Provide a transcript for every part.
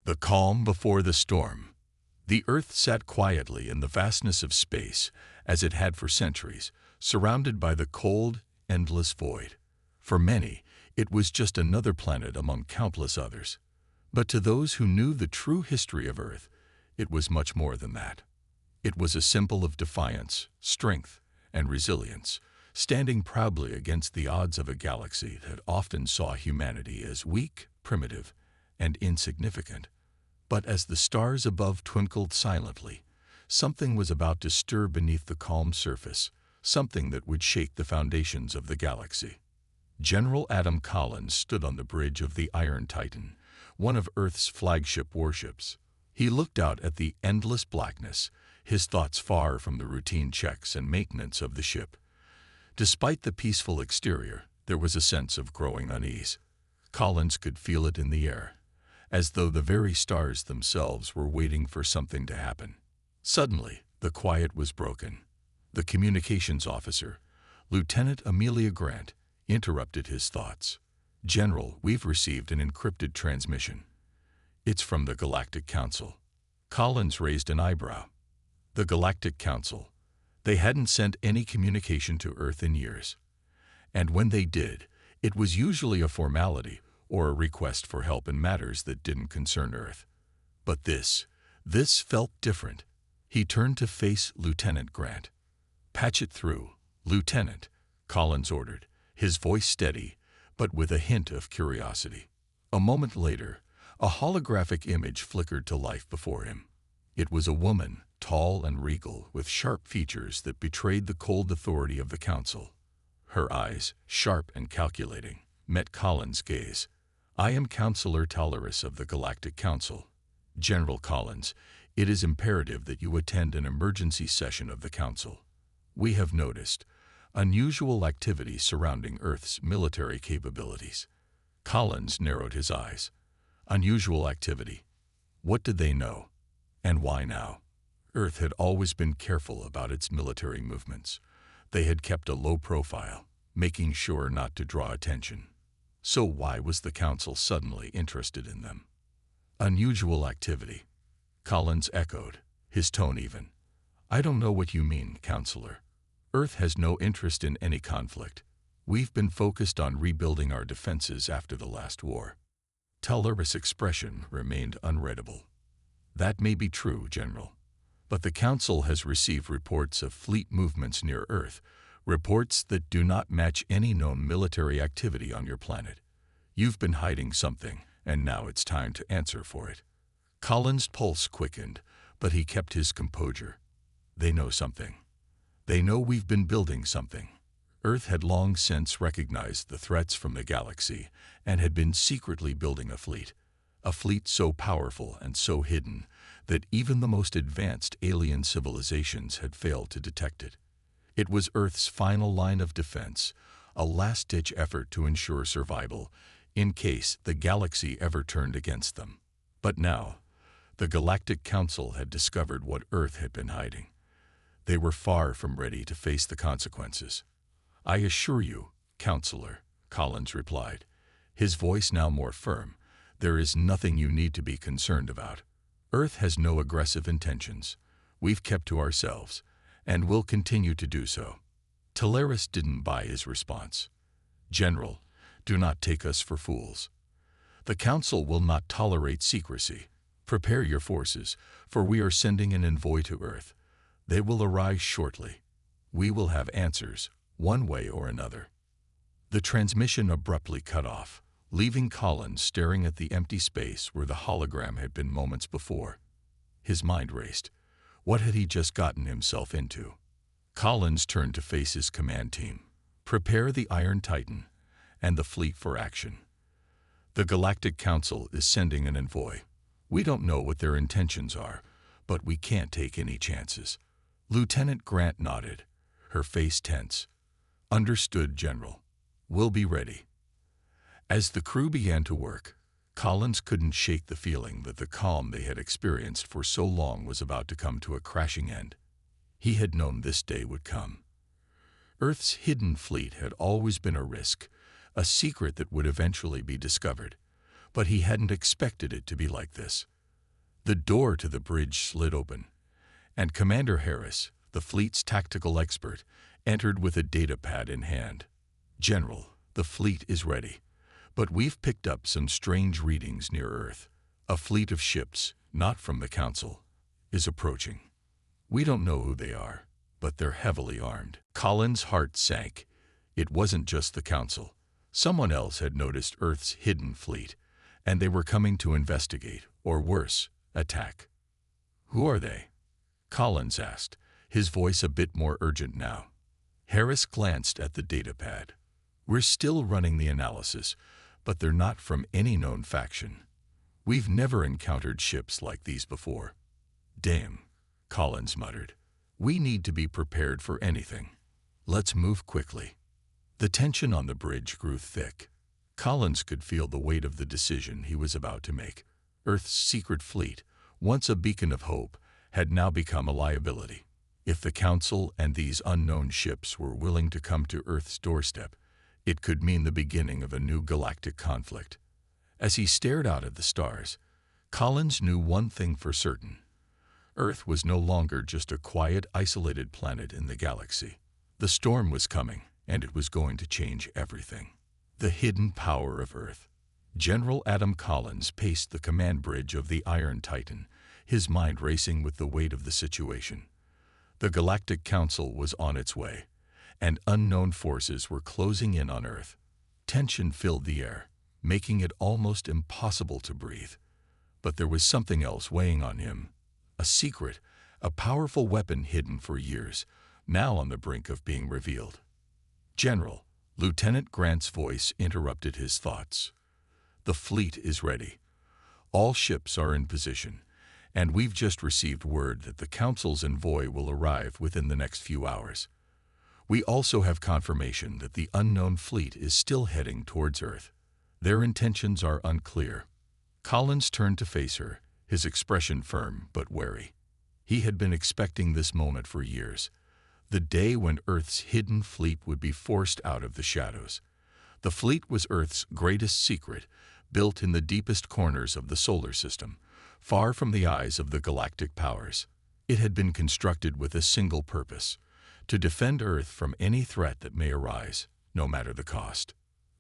The calm before the storm. The Earth sat quietly in the vastness of space, as it had for centuries, surrounded by the cold, endless void. For many, it was just another planet among countless others. But to those who knew the true history of Earth, it was much more than that. It was a symbol of defiance, strength, and resilience, standing proudly against the odds of a galaxy that often saw humanity as weak, primitive, and insignificant. But as the stars above twinkled silently, something was about to stir beneath the calm surface, something that would shake the foundations of the galaxy. General Adam Collins stood on the bridge of the Iron Titan, one of Earth's flagship warships. He looked out at the endless blackness, his thoughts far from the routine checks and maintenance of the ship. Despite the peaceful exterior, there was a sense of growing unease. Collins could feel it in the air, as though the very stars themselves were waiting for something to happen. Suddenly, the quiet was broken. The communications officer, Lieutenant Amelia Grant, interrupted his thoughts. "General, we've received an encrypted transmission. It's from the Galactic Council." Collins raised an eyebrow. The Galactic Council. They hadn't sent any communication to Earth in years. And when they did, it was usually a formality or a request for help in matters that didn't concern Earth. But this felt different. He turned to face Lieutenant Grant. "Patch it through, Lieutenant," Collins ordered, his voice steady, but with a hint of curiosity. A moment later, a holographic image flickered to life before him. It was a woman, tall and regal, with sharp features that betrayed the cold authority of the Council. Her eyes, sharp and calculating, met Collins' gaze. "I am Counselor Talaris of the Galactic Council. General Collins, it is imperative that you attend an emergency session of the Council. We have noticed unusual activity surrounding Earth's military capabilities." Collins narrowed his eyes. Unusual activity. What did they know? And why now? Earth had always been careful about its military movements. They had kept a low profile, making sure not to draw attention. So why was the Council suddenly interested in them? Unusual activity, Collins echoed, his tone even. "I don't know what you mean, Counselor. Earth has no interest in any conflict. We've been focused on rebuilding our defenses after the last war." Talaris' expression remained unreadable. "That may be true, General. But the Council has received reports of fleet movements near Earth, reports that do not match any known military activity on your planet. You've been hiding something, and now it's time to answer for it." Collins' pulse quickened, but he kept his composure. "They know something. They know we've been building something." Earth had long since recognized the threats from the galaxy and had been secretly building a fleet so powerful and so hidden that even the most advanced alien civilizations had failed to detect it. It was Earth's final line of defense, a last-ditch effort to ensure survival in case the galaxy ever turned against them. But now, the Galactic Council had discovered what Earth had been hiding. They were far from ready to face the consequences. "I assure you, Counselor," Collins replied, his voice now more firm, "there is nothing you need to be concerned about. Earth has no aggressive intentions. We've kept to ourselves, and will continue to do so." Talaris didn't buy his response. "General, do not take us for fools. The Council will not tolerate secrecy. Prepare your forces, for we are sending an envoy to Earth. They will arrive shortly. We will have answers, one way or another." The transmission abruptly cut off, leaving Collins staring at the empty space where the hologram had been moments before. His mind raced. What had he just gotten himself into? Collins turned to face his command team. "Prepare the Iron Titan and the fleet for action. The Galactic Council is sending an envoy. We don't know what their intentions are, but we can't take any chances." Lieutenant Grant nodded, her face tense. "Understood, General. We'll be ready." As the crew began to work, Collins couldn't shake the feeling that the calm they had experienced for so long was about to come to a crashing end. He had known this day would come. Earth's hidden fleet had always been a risk, a secret that would eventually be discovered, but he hadn't expected it to be like this. The door to the bridge slid open, and Commander Harris, the fleet's tactical expert, entered with a data pad in hand. "General, the fleet is ready, but we've picked up some strange readings near Earth. A fleet of ships, not from the Council, is approaching. We don't know who they are, but they're heavily armed." Colin's heart sank. It wasn't just the Council. Someone else had noticed Earth's hidden fleet, and they were coming to investigate, or worse, attack. "Who are they?" Collins asked, his voice a bit more urgent now. Harris glanced at the data pad. "We're still running the analysis, but they're not from any known faction. We've never encountered ships like these before." "Damn," Collins muttered. "We need to be prepared for anything. Let's move quickly." The tension on the bridge grew thick. Collins could feel the weight of the decision he was about to make. Earth's secret fleet, once a beacon of hope, had now become a liability. If the Council and these unknown ships were willing to come to Earth's doorstep, it could mean the beginning of a new galactic conflict. As he stared out at the stars, Collins knew one thing for certain. Earth was no longer just a quiet, isolated planet in the galaxy. The storm was coming, and it was going to change everything. The hidden power of Earth. General Adam Collins paced the command bridge of the Iron Titan, his mind racing with the weight of the situation. The Galactic Council was on its way, and unknown forces were closing in on Earth. Tension filled the air, making it almost impossible to breathe. But there was something else weighing on him. A secret, a powerful weapon hidden for years, now on the brink of being revealed. "General," Lieutenant Grant's voice interrupted his thoughts. "The fleet is ready. All ships are in position, and we've just received word that the Council's envoy will arrive within the next few hours. We also have confirmation that the unknown fleet is still heading towards Earth. Their intentions are unclear." Collins turned to face her, his expression firm but wary. He had been expecting this moment for years. The day when Earth's hidden fleet would be forced out of the shadows. The fleet was Earth's greatest secret, built in the deepest corners of the solar system, far from the eyes of the galactic powers. It had been constructed with a single purpose: to defend Earth from any threat that may arise, no matter the cost.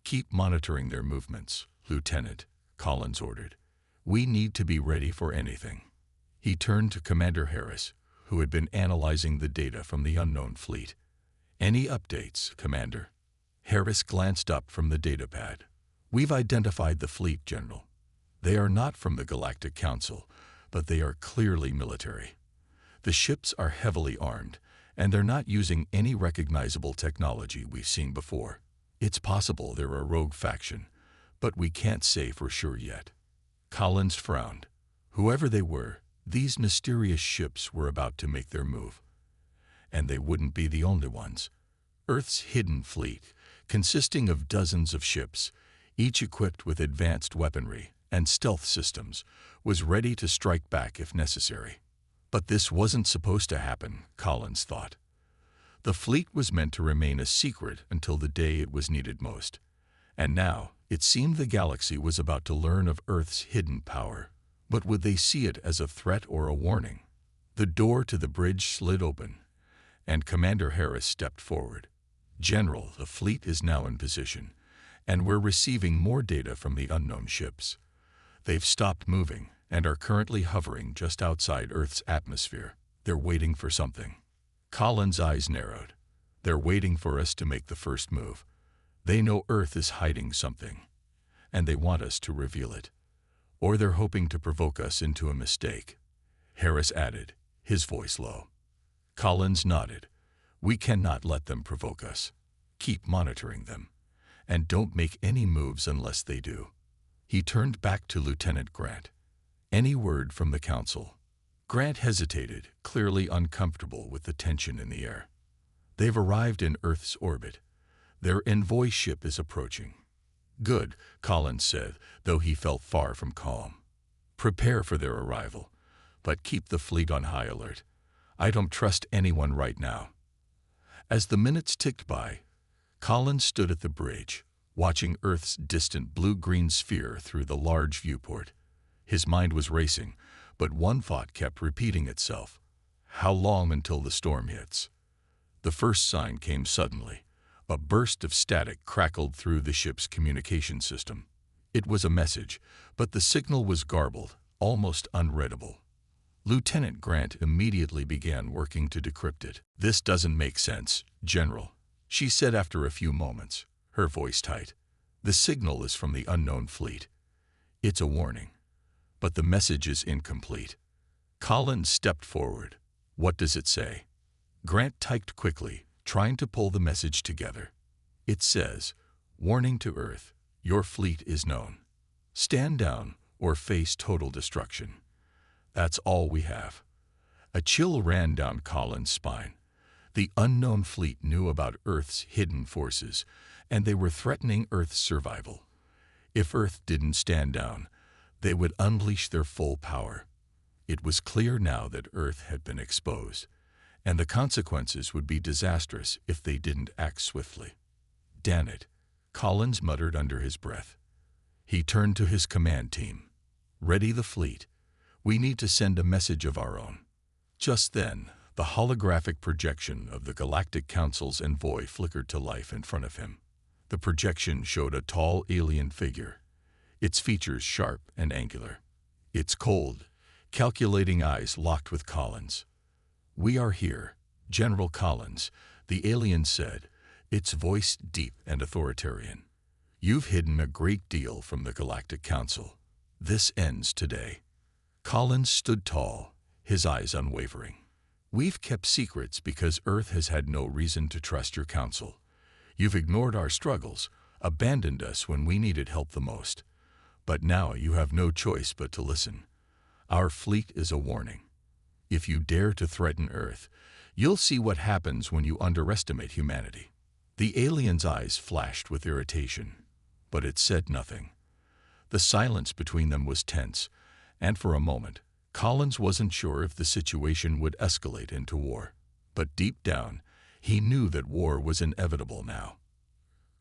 "Keep monitoring their movements, Lieutenant," Collins ordered. "We need to be ready for anything." He turned to Commander Harris, who had been analyzing the data from the unknown fleet. "Any updates, Commander?" Harris glanced up from the data pad. "We've identified the fleet, General. They are not from the Galactic Council, but they are clearly military. The ships are heavily armed, and they're not using any recognizable technology we've seen before. It's possible they're a rogue faction, but we can't say for sure yet." Collins frowned. Whoever they were, these mysterious ships were about to make their move. And they wouldn't be the only ones. Earth's hidden fleet, consisting of dozens of ships, each equipped with advanced weaponry and stealth systems, was ready to strike back if necessary. But this wasn't supposed to happen, Collins thought. The fleet was meant to remain a secret until the day it was needed most. And now, it seemed the galaxy was about to learn of Earth's hidden power. But would they see it as a threat or a warning? The door to the bridge slid open, and Commander Harris stepped forward. "General, the fleet is now in position, and we're receiving more data from the unknown ships. They've stopped moving and are currently hovering just outside Earth's atmosphere. They're waiting for something." Collins' eyes narrowed. "They're waiting for us to make the first move. They know Earth is hiding something, and they want us to reveal it. Or they're hoping to provoke us into a mistake," Harris added, his voice low. Collins nodded. "We cannot let them provoke us. Keep monitoring them, and don't make any moves unless they do." He turned back to Lieutenant Grant. "Any word from the Council?" Grant hesitated, clearly uncomfortable with the tension in the air. "They've arrived in Earth's orbit. Their envoy ship is approaching." "Good," Collins said, though he felt far from calm. "Prepare for their arrival, but keep the fleet on high alert. I don't trust anyone right now." As the minutes ticked by, Collins stood at the bridge, watching Earth's distant blue-green sphere through the large viewport. His mind was racing, But one thought kept repeating itself. How long until the storm hits? The first sign came suddenly. A burst of static crackled through the ship's communication system. It was a message, but the signal was garbled, almost unreadable. Lieutenant Grant immediately began working to decrypt it. "This doesn't make sense, General," she said after a few moments, her voice tight. "The signal is from the unknown fleet. It's a warning, but the message is incomplete." Collins stepped forward. "What does it say?" Grant typed quickly, trying to pull the message together. "It says, 'Warning to Earth, your fleet is known. Stand down or face total destruction.' That's all we have." A chill ran down Collins' spine. The unknown fleet knew about Earth's hidden forces, and they were threatening Earth's survival. If Earth didn't stand down, they would unleash their full power. It was clear now that Earth had been exposed, and the consequences would be disastrous if they didn't act swiftly. "Damn it," Collins muttered under his breath. He turned to his command team. "Ready the fleet. We need to send a message of our own." Just then, the holographic projection of the Galactic Council's envoy flickered to life in front of him. The projection showed a tall alien figure, its features sharp and angular. Its cold, calculating eyes locked with Collins. "We are here, General Collins," the alien said, its voice deep and authoritarian. "You've hidden a great deal from the Galactic Council. This ends today." Collins stood tall, his eyes unwavering. "We've kept secrets because Earth has had no reason to trust your council. You've ignored our struggles, abandoned us when we needed help the most. But now you have no choice but to listen. Our fleet is a warning. If you dare to threaten Earth, you'll see what happens when you underestimate humanity." The alien's eyes flashed with irritation, but it said nothing. The silence between them was tense, and for a moment, Collins wasn't sure if the situation would escalate into war. But deep down, he knew that war was inevitable now.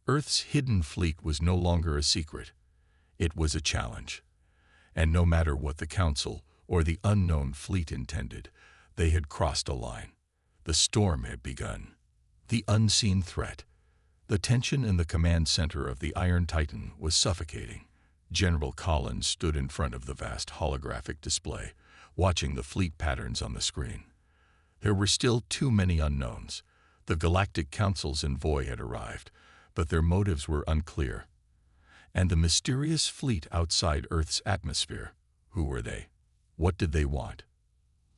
Earth's hidden fleet was no longer a secret. It was a challenge. And no matter what the Council or the unknown fleet intended, they had crossed a line. The storm had begun. The unseen threat. The tension in the command center of the Iron Titan was suffocating. General Collins stood in front of the vast holographic display, watching the fleet patterns on the screen. There were still too many unknowns. The Galactic Council's envoy had arrived, but their motives were unclear. And the mysterious fleet outside Earth's atmosphere, who were they? What did they want?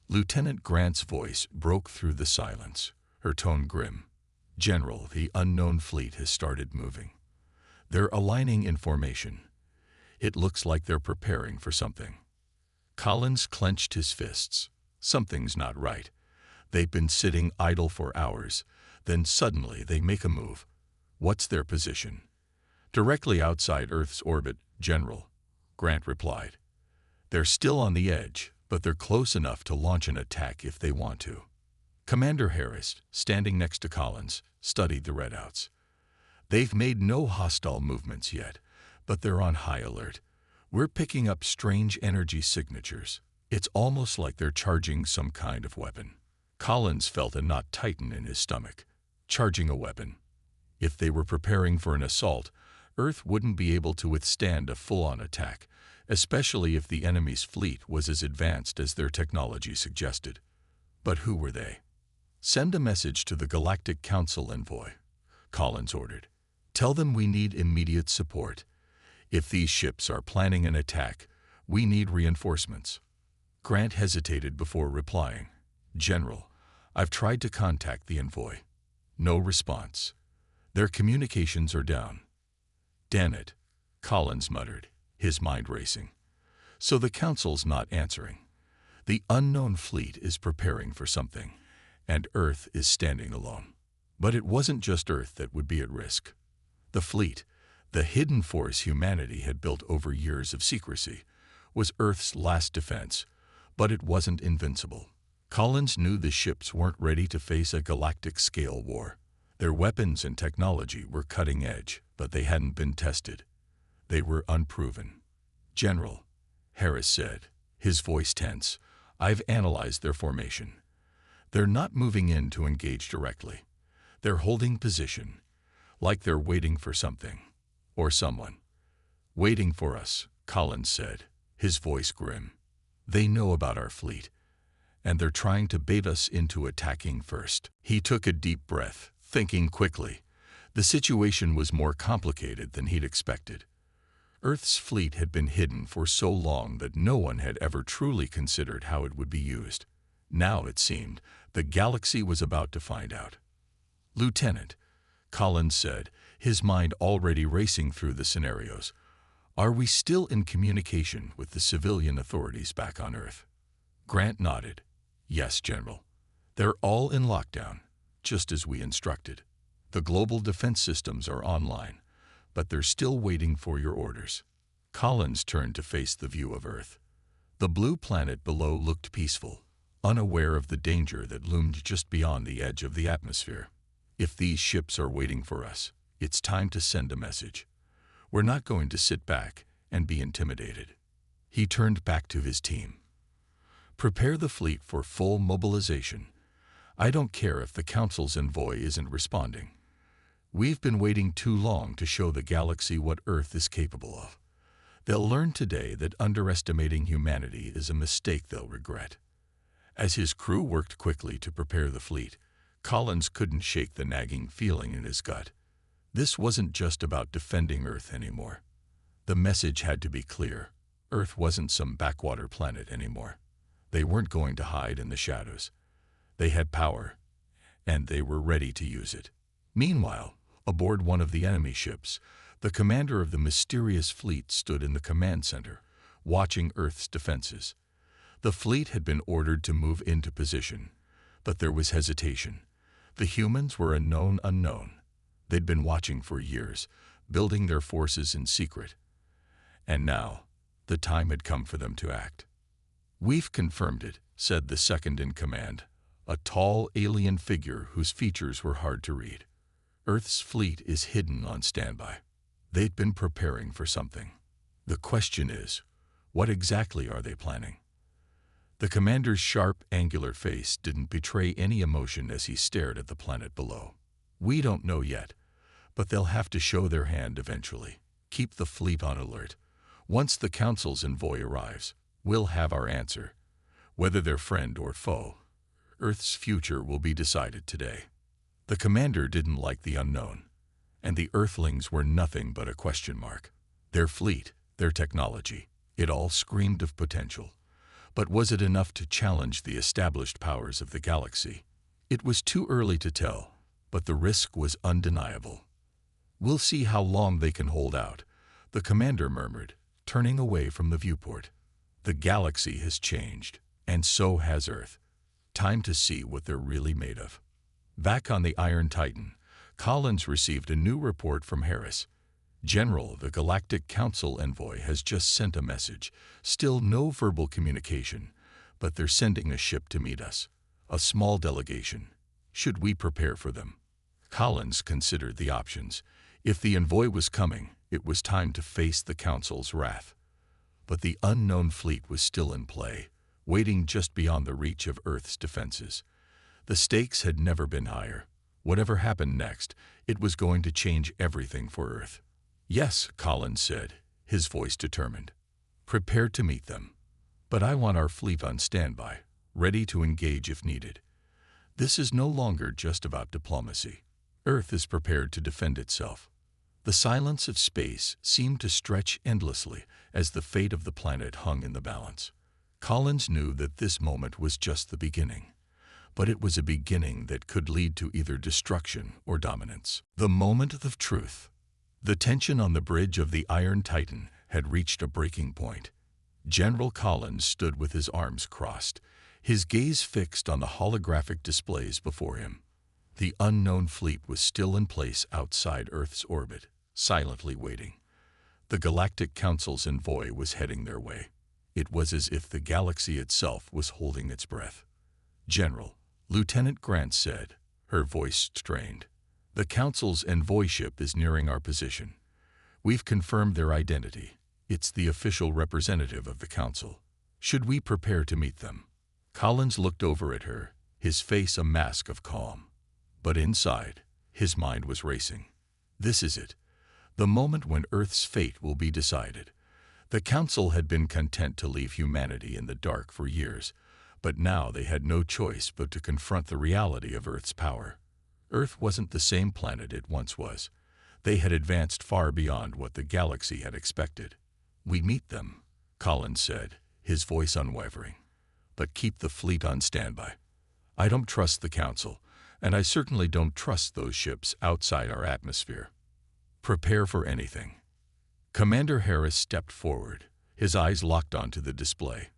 Lieutenant Grant's voice broke through the silence, her tone grim. "General, the unknown fleet has started moving. They're aligning in formation. It looks like they're preparing for something." Collins clenched his fists. Something's not right. They've been sitting idle for hours. Then suddenly they make a move. What's their position? "Directly outside Earth's orbit, General," Grant replied. "They're still on the edge, but they're close enough to launch an attack if they want to." Commander Harris, standing next to Collins, studied the readouts. "They've made no hostile movements yet, but they're on high alert. We're picking up strange energy signatures. It's almost like they're charging some kind of weapon." Collins felt a knot tighten in his stomach. Charging a weapon. If they were preparing for an assault, Earth wouldn't be able to withstand a full-on attack, especially if the enemy's fleet was as advanced as their technology suggested. But who were they? "Send a message to the Galactic Council envoy," Collins ordered. "Tell them we need immediate support. If these ships are planning an attack, we need reinforcements." Grant hesitated before replying. "General, I've tried to contact the envoy. No response. Their communications are down." "Damn it," Collins muttered, his mind racing. "So the Council's not answering. The unknown fleet is preparing for something, and Earth is standing alone." But it wasn't just Earth that would be at risk. The fleet, the hidden force humanity had built over years of secrecy, was Earth's last defense, but it wasn't invincible. Collins knew the ships weren't ready to face a galactic-scale war. Their weapons and technology were cutting edge, but they hadn't been tested. They were unproven. "General," Harris said, his voice tense. "I've analyzed their formation. They're not moving in to engage directly. They're holding position, like they're waiting for something, or someone." "Waiting for us," Collins said, his voice grim. "They know about our fleet, and they're trying to bait us into attacking first." He took a deep breath, thinking quickly. The situation was more complicated than he'd expected. Earth's fleet had been hidden for so long that no one had ever truly considered how it would be used. Now, it seemed, the galaxy was about to find out. "Lieutenant," Collins said, his mind already racing through the scenarios, "are we still in communication with the civilian authorities back on Earth?" Grant nodded. "Yes, General. They're all in lockdown, just as we instructed. The global defense systems are online, but they're still waiting for your orders." Collins turned to face the view of Earth. The blue planet below looked peaceful, unaware of the danger that loomed just beyond the edge of the atmosphere. "If these ships are waiting for us, it's time to send a message. We're not going to sit back and be intimidated." He turned back to his team. "Prepare the fleet for full mobilization. I don't care if the Council's envoy isn't responding. We've been waiting too long to show the galaxy what Earth is capable of. They'll learn today that underestimating humanity is a mistake they'll regret." As his crew worked quickly to prepare the fleet, Collins couldn't shake the nagging feeling in his gut. This wasn't just about defending Earth anymore. The message had to be clear. Earth wasn't some backwater planet anymore. They weren't going to hide in the shadows. They had power, and they were ready to use it. Meanwhile, aboard one of the enemy ships, the commander of the mysterious fleet stood in the command center, watching Earth's defenses. The fleet had been ordered to move into position, but there was hesitation. The humans were a known unknown. They'd been watching for years, building their forces in secret. And now, the time had come for them to act. "We've confirmed it," said the second-in-command, a tall alien figure whose features were hard to read. "Earth's fleet is hidden on standby. They've been preparing for something. The question is, what exactly are they planning?" The commander's sharp, angular face didn't betray any emotion as he stared at the planet below. "We don't know yet, but they'll have to show their hand eventually. Keep the fleet on alert. Once the Council's envoy arrives, we'll have our answer. Whether they're friend or foe, Earth's future will be decided today." The commander didn't like the unknown, and the Earthlings were nothing but a question mark. Their fleet, their technology, it all screamed of potential. But was it enough to challenge the established powers of the galaxy? It was too early to tell, but the risk was undeniable. "We'll see how long they can hold out," the commander murmured, turning away from the viewport. "The galaxy has changed, and so has Earth. Time to see what they're really made of." Back on the Iron Titan, Collins received a new report from Harris. "General, the Galactic Council envoy has just sent a message. Still no verbal communication, but they're sending a ship to meet us. A small delegation. Should we prepare for them?" Collins considered the options. If the envoy was coming, it was time to face the Council's wrath. But the unknown fleet was still in play, waiting just beyond the reach of Earth's defenses. The stakes had never been higher. Whatever happened next, it was going to change everything for Earth. "Yes," Collins said, his voice determined. "Prepare to meet them. But I want our fleet on standby, ready to engage if needed. This is no longer just about diplomacy. Earth is prepared to defend itself." The silence of space seemed to stretch endlessly as the fate of the planet hung in the balance. Collins knew that this moment was just the beginning, but it was a beginning that could lead to either destruction or dominance. The moment of truth. The tension on the bridge of the Iron Titan had reached a breaking point. General Collins stood with his arms crossed, his gaze fixed on the holographic displays before him. The unknown fleet was still in place outside Earth's orbit, silently waiting. The Galactic Council's envoy was heading their way. It was as if the galaxy itself was holding its breath. "General," Lieutenant Grant said, her voice strained, "the Council's envoy ship is nearing our position. We've confirmed their identity. It's the official representative of the Council. Should we prepare to meet them? Collins looked over at her, his face a mask of calm. But inside, his mind was racing. This is it. The moment when Earth's fate will be decided. The Council had been content to leave humanity in the dark for years, but now they had no choice but to confront the reality of Earth's power. Earth wasn't the same planet it once was. They had advanced far beyond what the galaxy had expected. We meet them, Collins said, his voice unwavering. But keep the fleet on standby. I don't trust the Council, and I certainly don't trust those ships outside our atmosphere. Prepare for anything. Commander Harris stepped forward, his eyes locked onto the display.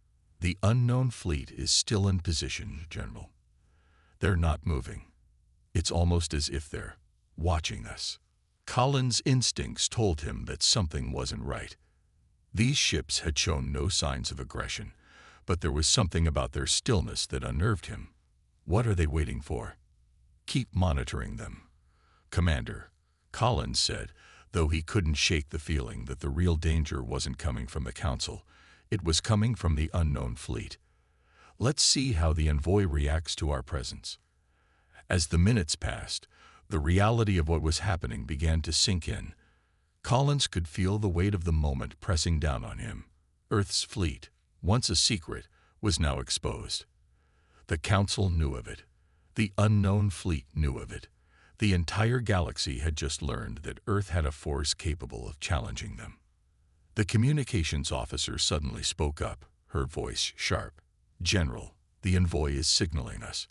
The unknown fleet is still in position, General. They're not moving. It's almost as if they're watching us. Collins' instincts told him that something wasn't right. These ships had shown no signs of aggression, but there was something about their stillness that unnerved him. What are they waiting for? Keep monitoring them, Commander, Collins said, though he couldn't shake the feeling that the real danger wasn't coming from the Council. It was coming from the unknown fleet. Let's see how the envoy reacts to our presence. As the minutes passed, the reality of what was happening began to sink in. Collins could feel the weight of the moment pressing down on him. Earth's fleet, once a secret, was now exposed. The Council knew of it. The unknown fleet knew of it. The entire galaxy had just learned that Earth had a force capable of challenging them. The communications officer suddenly spoke up, her voice sharp. General, the envoy is signaling us.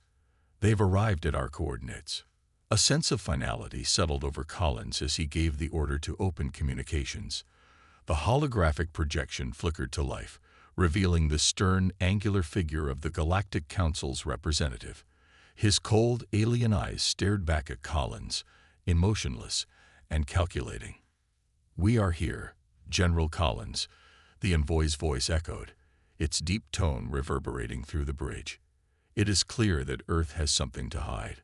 They've arrived at our coordinates. A sense of finality settled over Collins as he gave the order to open communications. The holographic projection flickered to life, revealing the stern, angular figure of the Galactic Council's representative. His cold, alien eyes stared back at Collins, emotionless and calculating. We are here, General Collins, the envoy's voice echoed, its deep tone reverberating through the bridge. It is clear that Earth has something to hide.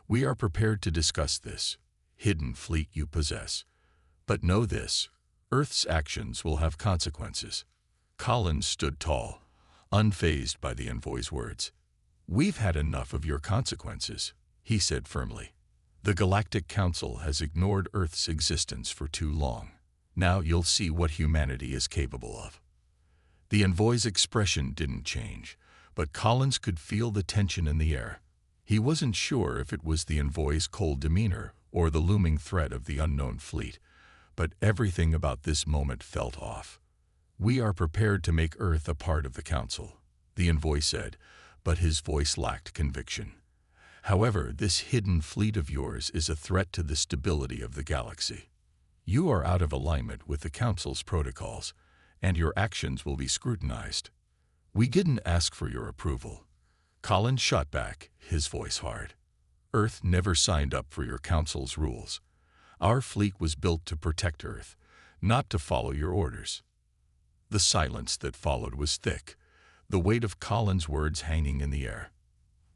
We are prepared to discuss this hidden fleet you possess. But know this, Earth's actions will have consequences. Collins stood tall, unfazed by the envoy's words. We've had enough of your consequences, he said firmly. The Galactic Council has ignored Earth's existence for too long. Now you'll see what humanity is capable of. The envoy's expression didn't change, but Collins could feel the tension in the air. He wasn't sure if it was the envoy's cold demeanor or the looming threat of the unknown fleet, but everything about this moment felt off. We are prepared to make Earth a part of the Council, the envoy said, but his voice lacked conviction. However, this hidden fleet of yours is a threat to the stability of the galaxy. You are out of alignment with the Council's protocols, and your actions will be scrutinized. We didn't ask for your approval. Collins shot back, his voice hard. Earth never signed up for your Council's rules. Our fleet was built to protect Earth, not to follow your orders. The silence that followed was thick, the weight of Collins' words hanging in the air.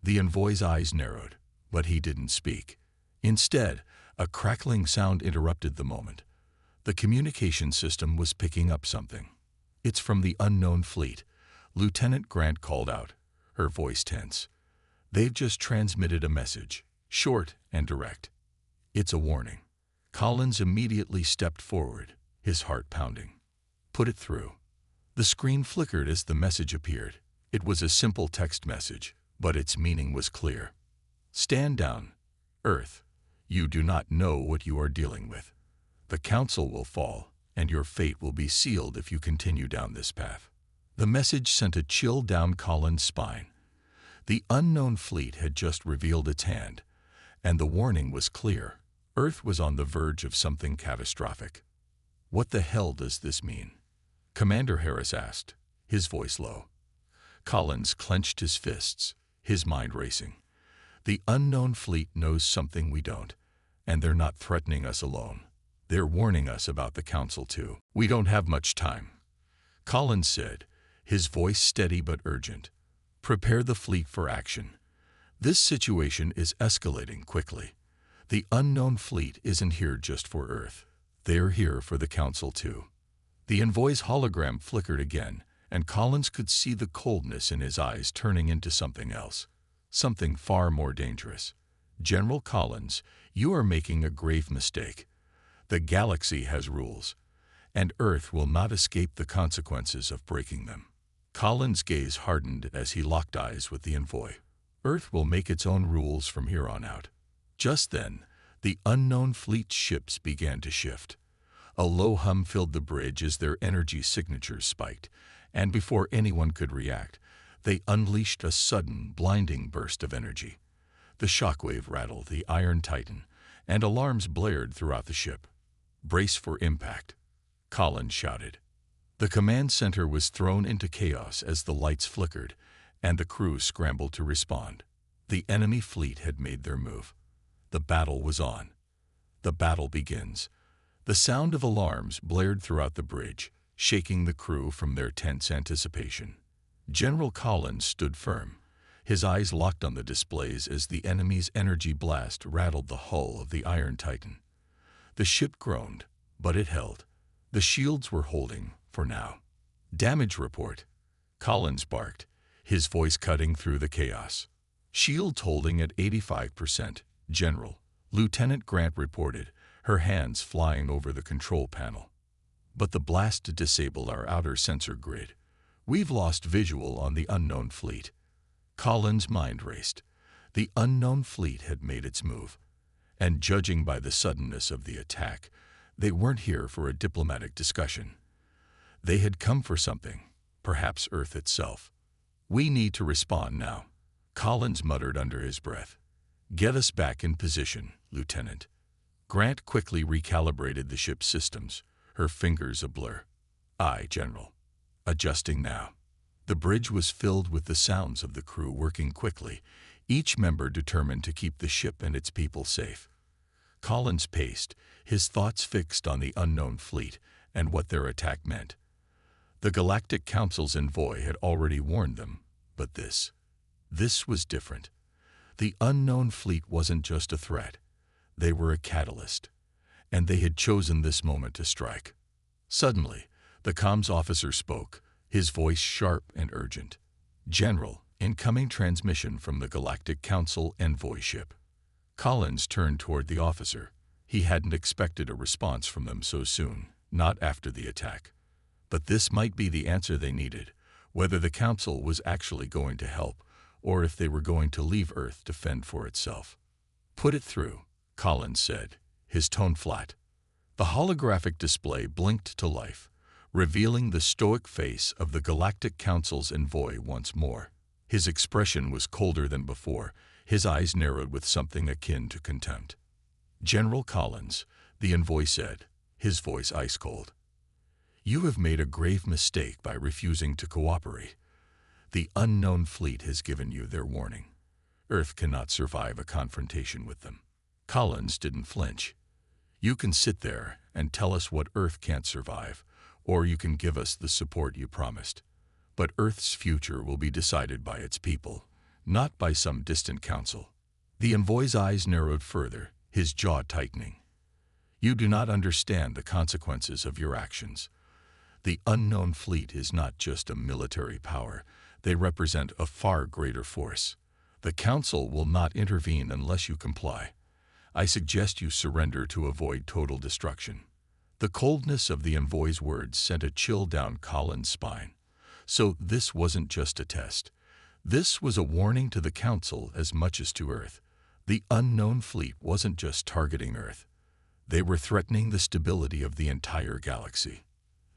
The envoy's eyes narrowed, but he didn't speak. Instead, a crackling sound interrupted the moment. The communication system was picking up something. It's from the unknown fleet, Lieutenant Grant called out, her voice tense. They've just transmitted a message, short and direct. It's a warning. Collins immediately stepped forward, his heart pounding. Put it through. The screen flickered as the message appeared. It was a simple text message, but its meaning was clear. Stand down, Earth. You do not know what you are dealing with. The Council will fall, and your fate will be sealed if you continue down this path. The message sent a chill down Collins' spine. The unknown fleet had just revealed its hand, and the warning was clear. Earth was on the verge of something catastrophic. What the hell does this mean? Commander Harris asked, his voice low. Collins clenched his fists, his mind racing. The unknown fleet knows something we don't, and they're not threatening us alone. They're warning us about the Council too. We don't have much time, Collins said, his voice steady but urgent. Prepare the fleet for action. This situation is escalating quickly. The unknown fleet isn't here just for Earth. They're here for the Council too. The envoy's hologram flickered again, and Collins could see the coldness in his eyes turning into something else, something far more dangerous. "General Collins, you are making a grave mistake. The galaxy has rules, and Earth will not escape the consequences of breaking them." Collins' gaze hardened as he locked eyes with the envoy. "Earth will make its own rules from here on out." Just then, the unknown fleet's ships began to shift. A low hum filled the bridge as their energy signatures spiked, and before anyone could react, they unleashed a sudden, blinding burst of energy. The shockwave rattled the Iron Titan, and alarms blared throughout the ship. "Brace for impact," Collins shouted. The command center was thrown into chaos as the lights flickered, and the crew scrambled to respond. The enemy fleet had made their move. The battle was on. The battle begins. The sound of alarms blared throughout the bridge, shaking the crew from their tense anticipation. General Collins stood firm, his eyes locked on the displays as the enemy's energy blast rattled the hull of the Iron Titan. The ship groaned, but it held. The shields were holding, for now. "Damage report," Collins barked, his voice cutting through the chaos. "Shields holding at 85%, General," Lieutenant Grant reported, her hands flying over the control panel. "But the blast disabled our outer sensor grid. We've lost visual on the unknown fleet." Collins' mind raced. The unknown fleet had made its move, and judging by the suddenness of the attack, they weren't here for a diplomatic discussion. They had come for something, perhaps Earth itself. "We need to respond now," Collins muttered under his breath. "Get us back in position, Lieutenant." Grant quickly recalibrated the ship's systems, her fingers a blur. "Aye, General. Adjusting now." The bridge was filled with the sounds of the crew working quickly, each member determined to keep the ship and its people safe. Collins paced, his thoughts fixed on the unknown fleet and what their attack meant. The Galactic Council's envoy had already warned them, but this was different. The unknown fleet wasn't just a threat. They were a catalyst, and they had chosen this moment to strike. Suddenly, the comms officer spoke, his voice sharp and urgent. "General, incoming transmission from the Galactic Council envoy ship." Collins turned toward the officer. He hadn't expected a response from them so soon, not after the attack. But this might be the answer they needed, whether the Council was actually going to help, or if they were going to leave Earth to fend for itself. "Put it through," Collins said, his tone flat. The holographic display blinked to life, revealing the stoic face of the Galactic Council's envoy once more. His expression was colder than before, his eyes narrowed with something akin to contempt. "General Collins," the envoy said, his voice ice-cold. "You have made a grave mistake by refusing to cooperate. The unknown fleet has given you their warning. Earth cannot survive a confrontation with them." Collins didn't flinch. "You can sit there and tell us what Earth can't survive, or you can give us the support you promised. But Earth's future will be decided by its people, not by some distant council." The envoy's eyes narrowed further, his jaw tightening. "You do not understand the consequences of your actions. The unknown fleet is not just a military power. They represent a far greater force. The Council will not intervene unless you comply. I suggest you surrender to avoid total destruction." The coldness of the envoy's words sent a chill down Collins' spine. So this wasn't just a test. This was a warning to the Council as much as to Earth. The unknown fleet wasn't just targeting Earth. They were threatening the stability of the entire galaxy.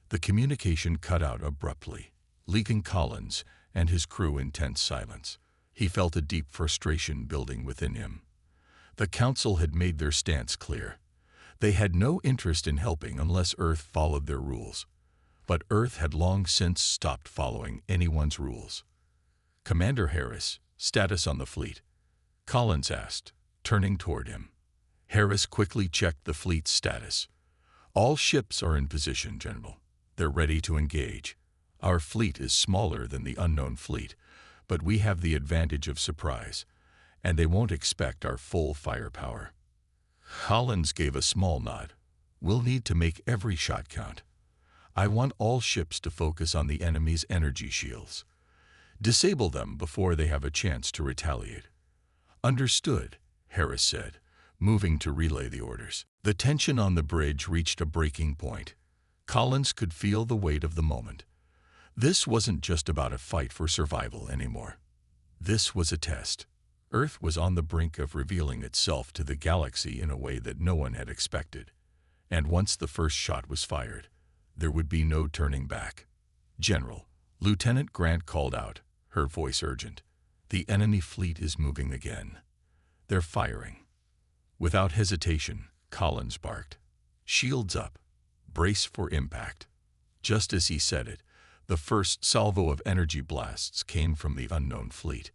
The communication cut out abruptly, leaving Collins and his crew in tense silence. He felt a deep frustration building within him. The Council had made their stance clear. They had no interest in helping unless Earth followed their rules. But Earth had long since stopped following anyone's rules. "Commander Harris, status on the fleet?" Collins asked, turning toward him. Harris quickly checked the fleet's status. "All ships are in position, General. They're ready to engage. Our fleet is smaller than the unknown fleet, but we have the advantage of surprise, and they won't expect our full firepower." Collins gave a small nod. "We'll need to make every shot count. I want all ships to focus on the enemy's energy shields. Disable them before they have a chance to retaliate." "Understood," Harris said, moving to relay the orders. The tension on the bridge reached a breaking point. Collins could feel the weight of the moment. This wasn't just about a fight for survival anymore. This was a test. Earth was on the brink of revealing itself to the galaxy in a way that no one had expected. And once the first shot was fired, there would be no turning back. "General," Lieutenant Grant called out, her voice urgent. "The enemy fleet is moving again. They're firing." Without hesitation, Collins barked, "Shields up. Brace for impact." Just as he said it, the first salvo of energy blasts came from the unknown fleet.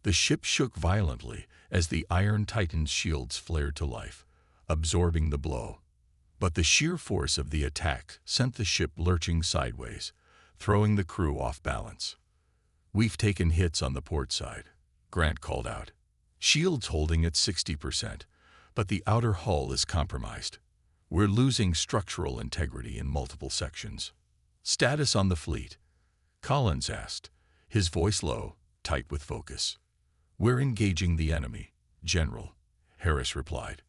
The ship shook violently as the Iron Titan's shields flared to life, absorbing the blow. But the sheer force of the attack sent the ship lurching sideways, throwing the crew off balance. "We've taken hits on the port side," Grant called out. "Shields holding at 60%, but the outer hull is compromised. We're losing structural integrity in multiple sections." "Status on the fleet?" Collins asked, his voice low, tight with focus. "We're engaging the enemy, General," Harris replied.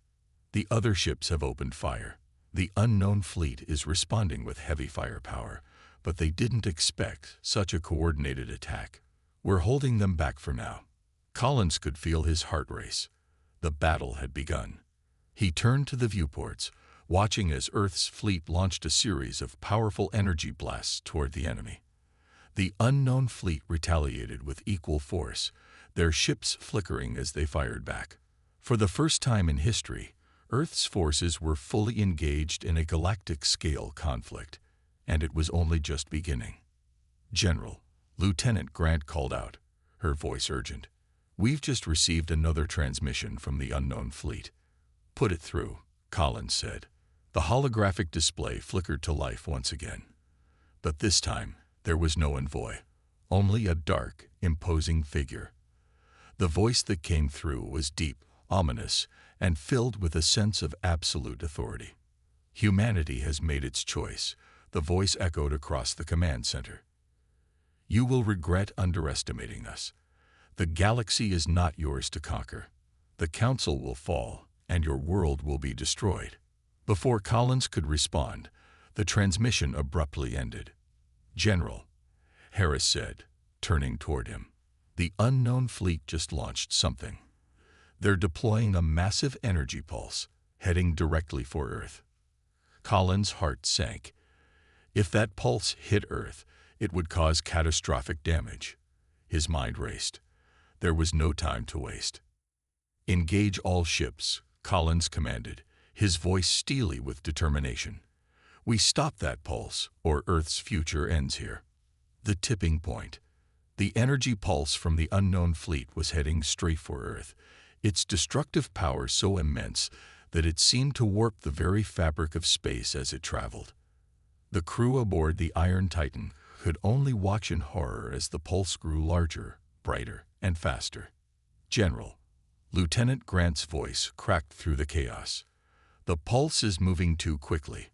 "The other ships have opened fire. The unknown fleet is responding with heavy firepower, but they didn't expect such a coordinated attack. We're holding them back for now." Collins could feel his heart race. The battle had begun. He turned to the viewports, watching as Earth's fleet launched a series of powerful energy blasts toward the enemy. The unknown fleet retaliated with equal force, their ships flickering as they fired back. For the first time in history, Earth's forces were fully engaged in a galactic-scale conflict, and it was only just beginning. "General," Lieutenant Grant called out, her voice urgent. "We've just received another transmission from the unknown fleet." "Put it through," Collins said. The holographic display flickered to life once again. But this time, there was no envoy, only a dark, imposing figure. The voice that came through was deep, ominous, and filled with a sense of absolute authority. "Humanity has made its choice," the voice echoed across the command center. "You will regret underestimating us. The galaxy is not yours to conquer. The Council will fall, and your world will be destroyed." Before Collins could respond, the transmission abruptly ended. "General," Harris said, turning toward him, "the unknown fleet just launched something. They're deploying a massive energy pulse, heading directly for Earth." Collins' heart sank. If that pulse hit Earth, it would cause catastrophic damage. His mind raced. There was no time to waste. "Engage all ships," Collins commanded, his voice steely with determination. "We stop that pulse, or Earth's future ends here." The tipping point. The energy pulse from the unknown fleet was heading straight for Earth, its destructive power so immense that it seemed to warp the very fabric of space as it traveled. The crew aboard the Iron Titan could only watch in horror as the pulse grew larger, brighter, and faster. "General," Lieutenant Grant's voice cracked through the chaos. "The pulse is moving too quickly.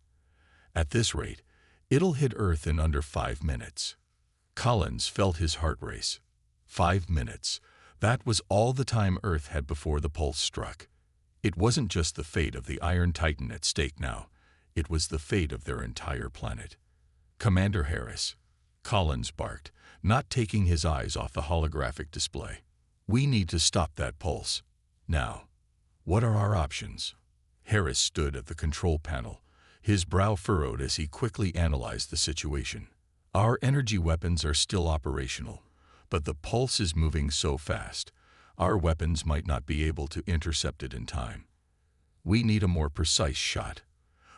At this rate, it'll hit Earth in under 5 minutes." Collins felt his heart race. 5 minutes. That was all the time Earth had before the pulse struck. It wasn't just the fate of the Iron Titan at stake now. It was the fate of their entire planet. "Commander Harris," Collins barked, not taking his eyes off the holographic display. "We need to stop that pulse. Now. What are our options?" Harris stood at the control panel, his brow furrowed as he quickly analyzed the situation. "Our energy weapons are still operational, but the pulse is moving so fast, our weapons might not be able to intercept it in time. We need a more precise shot,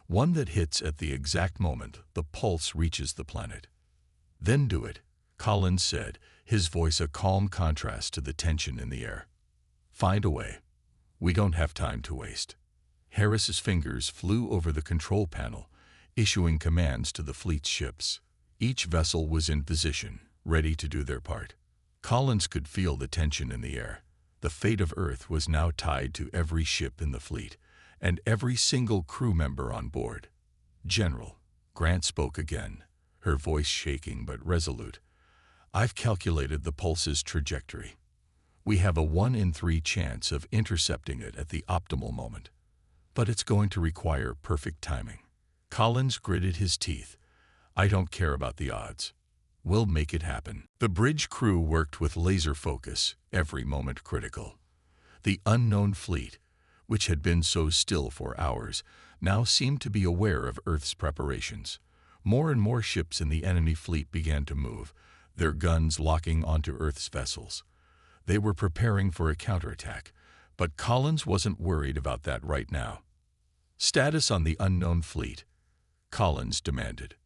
one that hits at the exact moment the pulse reaches the planet." "Then do it," Collins said, his voice a calm contrast to the tension in the air. "Find a way. We don't have time to waste." Harris's fingers flew over the control panel, issuing commands to the fleet's ships. Each vessel was in position, ready to do their part. Collins could feel the tension in the air. The fate of Earth was now tied to every ship in the fleet, and every single crew member on board. "General," Grant spoke again, her voice shaking but resolute. "I've calculated the pulse's trajectory. We have a 1 in 3 chance of intercepting it at the optimal moment. But it's going to require perfect timing." Collins gritted his teeth. "I don't care about the odds. We'll make it happen." The bridge crew worked with laser focus, every moment critical. The unknown fleet, which had been so still for hours, now seemed to be aware of Earth's preparations. More and more ships in the enemy fleet began to move, their guns locking onto Earth's vessels. They were preparing for a counterattack, but Collins wasn't worried about that right now. "Status on the unknown fleet," Collins demanded.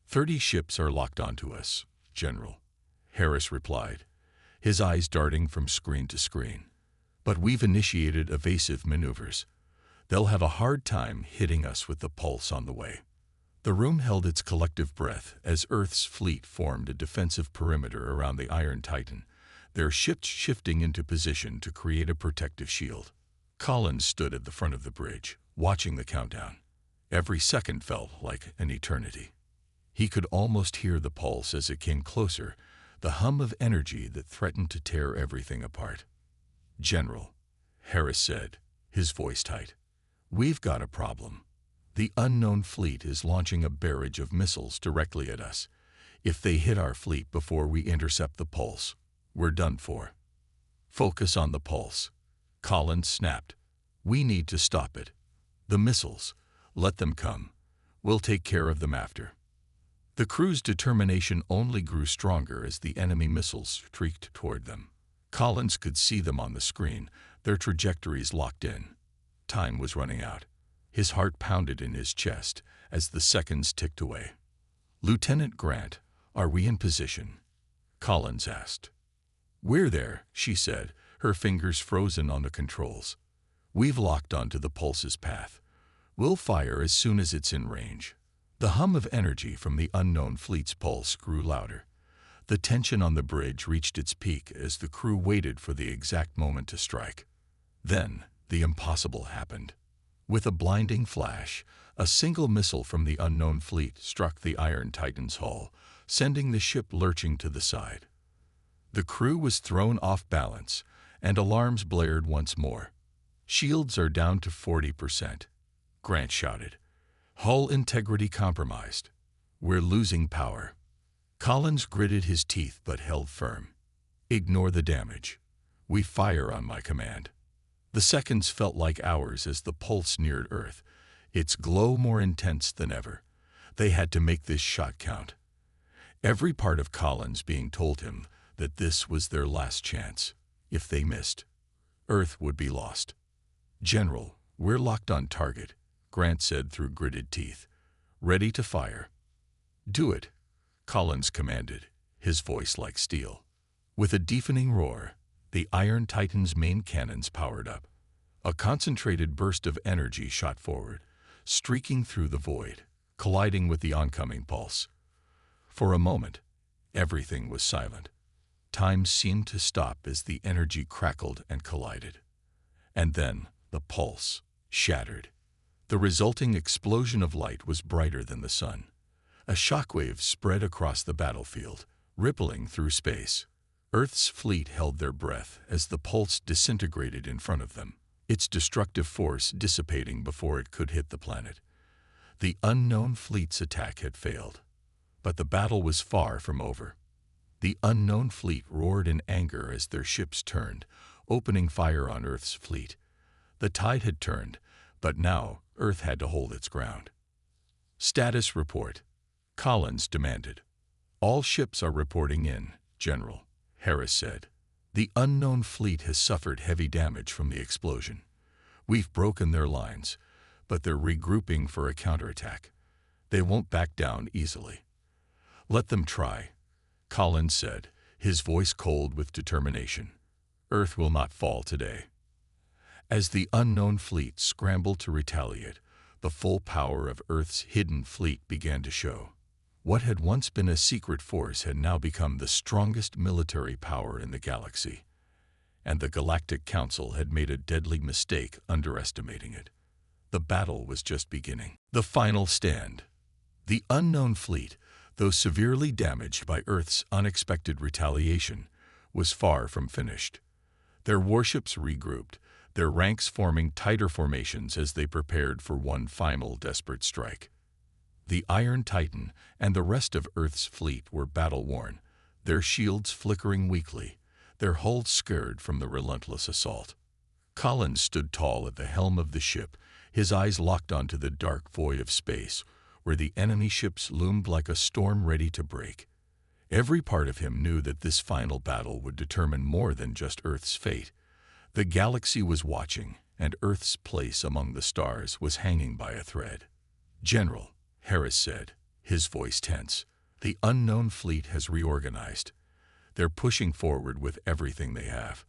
30 ships are locked onto us, General," Harris replied, his eyes darting from screen to screen. "But we've initiated evasive maneuvers. They'll have a hard time hitting us with the pulse on the way." The room held its collective breath as Earth's fleet formed a defensive perimeter around the Iron Titan, their ships shifting into position to create a protective shield. Collins stood at the front of the bridge, watching the countdown. Every second felt like an eternity. He could almost hear the pulse as it came closer, the hum of energy that threatened to tear everything apart. "General," Harris said, his voice tight, "we've got a problem. The unknown fleet is launching a barrage of missiles directly at us. If they hit our fleet before we intercept the pulse, we're done for." "Focus on the pulse," Collins snapped. "We need to stop it. The missiles, let them come. We'll take care of them after." The crew's determination only grew stronger as the enemy missiles streaked toward them. Collins could see them on the screen, their trajectories locked in. Time was running out. His heart pounded in his chest as the seconds ticked away. "Lieutenant Grant, are we in position?" Collins asked. "We're there," she said, her fingers frozen on the controls. "We've locked onto the pulse's path. We'll fire as soon as it's in range." The hum of energy from the unknown fleet's pulse grew louder. The tension on the bridge reached its peak as the crew waited for the exact moment to strike. Then, the impossible happened. With a blinding flash, a single missile from the unknown fleet struck the Iron Titan's hull, sending the ship lurching to the side. The crew was thrown off balance, and alarms blared once more. "Shields are down to 40%, Grant shouted. "Hull integrity compromised. We're losing power." Collins gritted his teeth but held firm. "Ignore the damage. We fire on my command." The seconds felt like hours as the pulse neared Earth, its glow more intense than ever. They had to make this shot count. Every part of Collins being told him that this was their last chance. If they missed, Earth would be lost. "General, we're locked on target," Grant said through gritted teeth. "Ready to fire." "Do it," Collins commanded, his voice like steel. With a deafening roar, the Iron Titan's main cannons powered up. A concentrated burst of energy shot forward, streaking through the void, colliding with the oncoming pulse. For a moment, everything was silent. Time seemed to stop as the energy crackled and collided. And then, the pulse shattered. The resulting explosion of light was brighter than the sun. A shockwave spread across the battlefield, rippling through space. Earth's fleet held their breath as the pulse disintegrated in front of them, its destructive force dissipating before it could hit the planet. The unknown fleet's attack had failed, but the battle was far from over. The unknown fleet roared in anger as their ships turned, opening fire on Earth's fleet. The tide had turned, but now Earth had to hold its ground. "Status report," Collins demanded. "All ships are reporting in, General," Harris said. "The unknown fleet has suffered heavy damage from the explosion. We've broken their lines, but they're regrouping for a counterattack. They won't back down easily." "Let them try," Collins said, his voice cold with determination. "Earth will not fall today." As the unknown fleet scrambled to retaliate, the full power of Earth's hidden fleet began to show. What had once been a secret force had now become the strongest military power in the galaxy. And the Galactic Council had made a deadly mistake underestimating it. The battle was just beginning. The final stand. The unknown fleet, though severely damaged by Earth's unexpected retaliation, was far from finished. Their warships regrouped, their ranks forming tighter formations as they prepared for one final desperate strike. The Iron Titan and the rest of Earth's fleet were battle-worn, their shields flickering weakly, their hulls scarred from the relentless assault. Collins stood tall at the helm of the ship, his eyes locked onto the dark void of space, where the enemy ships loomed like a storm ready to break. Every part of him knew that this final battle would determine more than just Earth's fate. The galaxy was watching, and Earth's place among the stars was hanging by a thread. "General," Harris said, his voice tense, "the unknown fleet has reorganized. They're pushing forward with everything they have.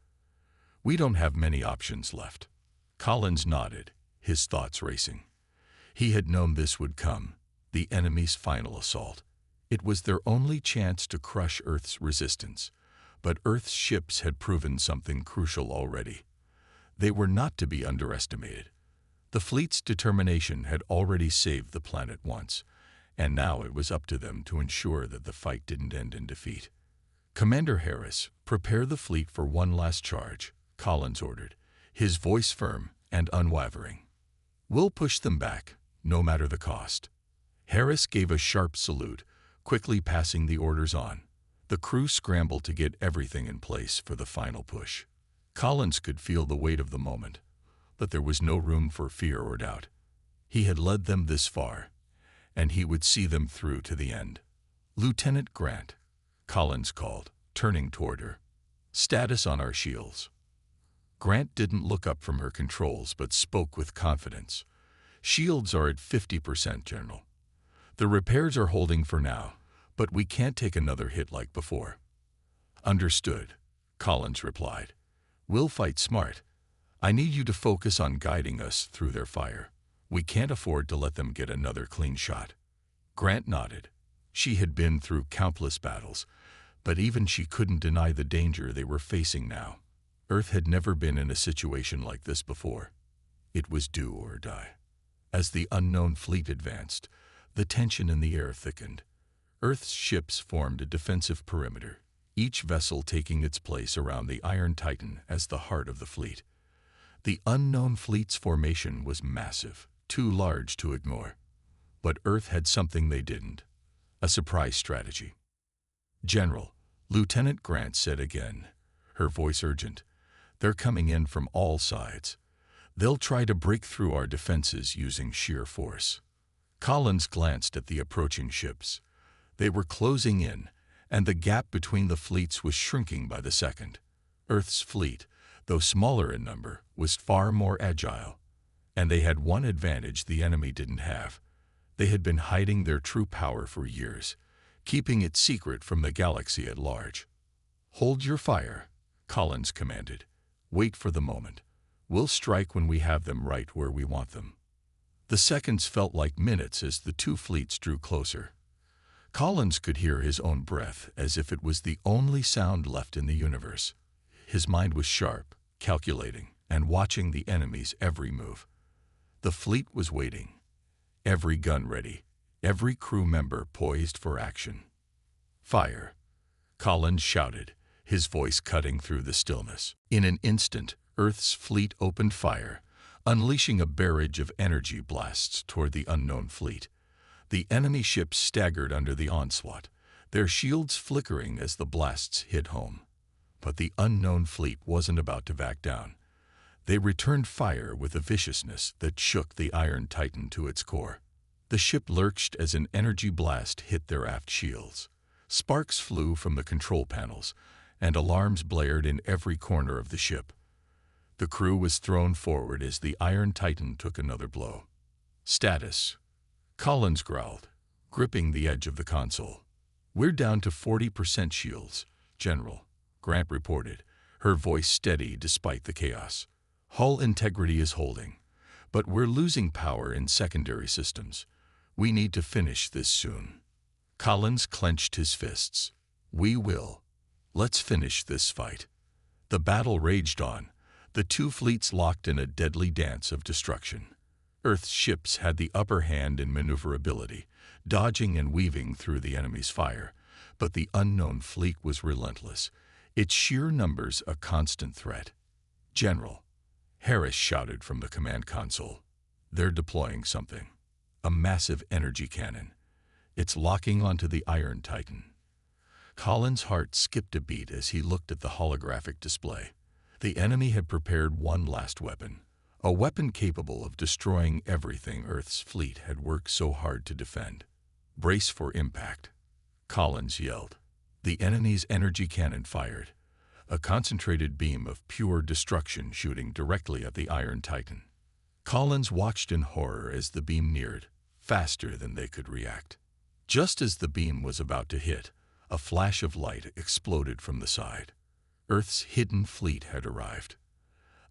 We don't have many options left." Collins nodded, his thoughts racing. He had known this would come, the enemy's final assault. It was their only chance to crush Earth's resistance, but Earth's ships had proven something crucial already. They were not to be underestimated. The fleet's determination had already saved the planet once, and now it was up to them to ensure that the fight didn't end in defeat. "Commander Harris, prepare the fleet for one last charge," Collins ordered, his voice firm and unwavering. "We'll push them back, no matter the cost." Harris gave a sharp salute, quickly passing the orders on. The crew scrambled to get everything in place for the final push. Collins could feel the weight of the moment, but there was no room for fear or doubt. He had led them this far, and he would see them through to the end. "Lieutenant Grant," Collins called, turning toward her. "Status on our shields." Grant didn't look up from her controls but spoke with confidence. "Shields are at 50%, General. The repairs are holding for now, but we can't take another hit like before." "Understood," Collins replied. "We'll fight smart. I need you to focus on guiding us through their fire. We can't afford to let them get another clean shot." Grant nodded. She had been through countless battles, but even she couldn't deny the danger they were facing now. Earth had never been in a situation like this before. It was do or die. As the unknown fleet advanced, the tension in the air thickened. Earth's ships formed a defensive perimeter, each vessel taking its place around the Iron Titan as the heart of the fleet. The unknown fleet's formation was massive, too large to ignore. But Earth had something they didn't: a surprise strategy. "General," Lieutenant Grant said again, her voice urgent, "they're coming in from all sides. They'll try to break through our defenses using sheer force." Collins glanced at the approaching ships. They were closing in, and the gap between the fleets was shrinking by the second. Earth's fleet, though smaller in number, was far more agile, and they had one advantage the enemy didn't have. They had been hiding their true power for years, keeping it secret from the galaxy at large. "Hold your fire," Collins commanded. "Wait for the moment. We'll strike when we have them right where we want them." The seconds felt like minutes as the two fleets drew closer. Collins could hear his own breath as if it was the only sound left in the universe. His mind was sharp, calculating, and watching the enemy's every move. The fleet was waiting, every gun ready, every crew member poised for action. "Fire!" Collins shouted, his voice cutting through the stillness. In an instant, Earth's fleet opened fire, unleashing a barrage of energy blasts toward the unknown fleet. The enemy ships staggered under the onslaught, their shields flickering as the blasts hit home. But the unknown fleet wasn't about to back down. They returned fire with a viciousness that shook the Iron Titan to its core. The ship lurched as an energy blast hit their aft shields. Sparks flew from the control panels, and alarms blared in every corner of the ship. The crew was thrown forward as the Iron Titan took another blow. "Status," Collins growled, gripping the edge of the console. "We're down to 40% shields, General," Grant reported, her voice steady despite the chaos. "Hull integrity is holding, but we're losing power in secondary systems. We need to finish this soon." Collins clenched his fists. "We will. Let's finish this fight." The battle raged on, the two fleets locked in a deadly dance of destruction. Earth's ships had the upper hand in maneuverability, dodging and weaving through the enemy's fire, but the unknown fleet was relentless, its sheer numbers a constant threat. "General," Harris shouted from the command console, "they're deploying something. A massive energy cannon. It's locking onto the Iron Titan." Colin's heart skipped a beat as he looked at the holographic display. The enemy had prepared one last weapon, a weapon capable of destroying everything Earth's fleet had worked so hard to defend. "Brace for impact," Collins yelled. The enemy's energy cannon fired, a concentrated beam of pure destruction shooting directly at the Iron Titan. Collins watched in horror as the beam neared, faster than they could react. Just as the beam was about to hit, a flash of light exploded from the side. Earth's hidden fleet had arrived.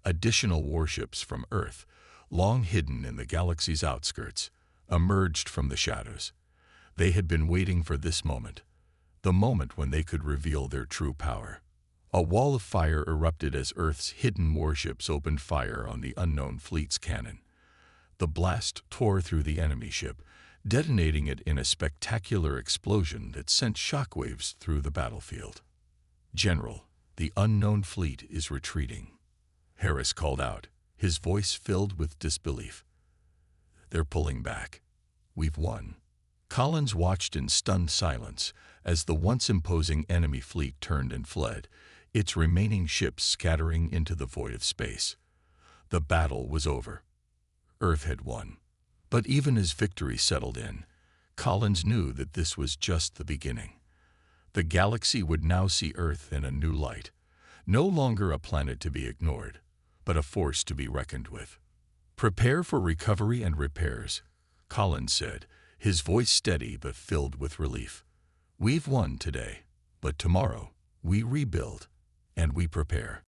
Additional warships from Earth, long hidden in the galaxy's outskirts, emerged from the shadows. They had been waiting for this moment, the moment when they could reveal their true power. A wall of fire erupted as Earth's hidden warships opened fire on the unknown fleet's cannon. The blast tore through the enemy ship, detonating it in a spectacular explosion that sent shockwaves through the battlefield. "General, the unknown fleet is retreating," Harris called out, his voice filled with disbelief. "They're pulling back. We've won." Collins watched in stunned silence as the once imposing enemy fleet turned and fled, its remaining ships scattering into the void of space. The battle was over. Earth had won. But even as victory settled in, Collins knew that this was just the beginning. The galaxy would now see Earth in a new light, no longer a planet to be ignored, but a force to be reckoned with. "Prepare for recovery and repairs," Collins said, his voice steady but filled with relief. "We've won today, but tomorrow we rebuild and we prepare."